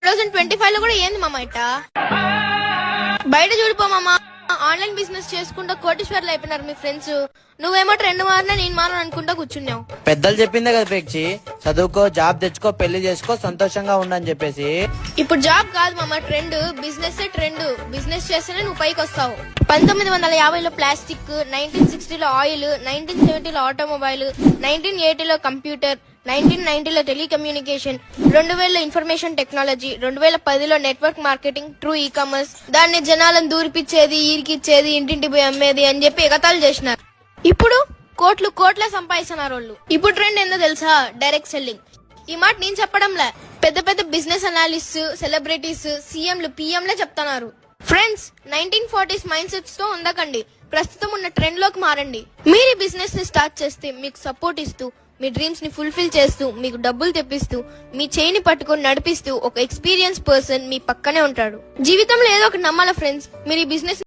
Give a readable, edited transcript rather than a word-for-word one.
2025 లో కూడా ఏంది మామ ఇట్టా బయట చూడిపో మామ. ఆన్లైన్ బిజినెస్ చేసుకుంటా కోటీశ్వర్లు అయిపోయినారు మీ ఫ్రెండ్స్. నువ్వేమో ట్రెండ్ మారినా నేను మారని అనుకుంటా కూర్చున్నావు. పెద్దలు చెప్పిందే కదా పేక్షి, చదువుకో, జాబ్ తెచ్చుకో, పెళ్లి చేసుకో, సంతోషంగా ఉండని చెప్పేసి. ఇప్పుడు జాబ్ కాదు మామ, ట్రెండ్. Business trend. బిజినెస్ చేస్తేనే నువ్వు పైకి వస్తావు. 1950లో ప్లాస్టిక్, 1960లో ఆయిల్, 1970లో ఆటోమొబైల్, 1980లో కంప్యూటర్, 1990లో టెలికమ్యూనికేషన్, 2000లో ఇన్ఫర్మేషన్ టెక్నాలజీ, 2010లో network marketing, through e commerce. దాన్ని జనాలను దూరిపిచ్చేది, ఈరికిచ్చేది, ఇంటింటి పోయి అమ్మేది అని చెప్పి ఎగతాళి చేసినారు. ఇప్పుడు కోట్ల సంపాదిస్తున్నారు వాళ్ళు. ఇప్పుడు ట్రెండ్ ఏందో తెలుసా? Direct selling. ఈ మాట నేను చెప్పడంలే, పెద్ద పెద్ద బిజినెస్ అనాలిస్ట్, సెలబ్రిటీస్, సీఎంలు, పిఎంలే చెప్తున్నారు. ఫ్రెండ్స్, 1940s మైండ్ సెట్స్ తో ఉండకండి. ప్రస్తుతం ఉన్న ట్రెండ్ లోకి మారండి. మీరు ఈ బిజినెస్ ని స్టార్ట్ చేస్తే మీకు సపోర్ట్ ఇస్తూ, మీ డ్రీమ్స్ ని ఫుల్ఫిల్ చేస్తూ, మీకు డబ్బులు తెప్పిస్తూ, మీ చేయిని పట్టుకొని నడిపిస్తూ ఒక ఎక్స్పీరియన్స్ పర్సన్ మీ పక్కనే ఉంటాడు. జీవితంలో ఏదో ఒకటి నమ్మాల ఫ్రెండ్స్. మీరు ఈ బిజినెస్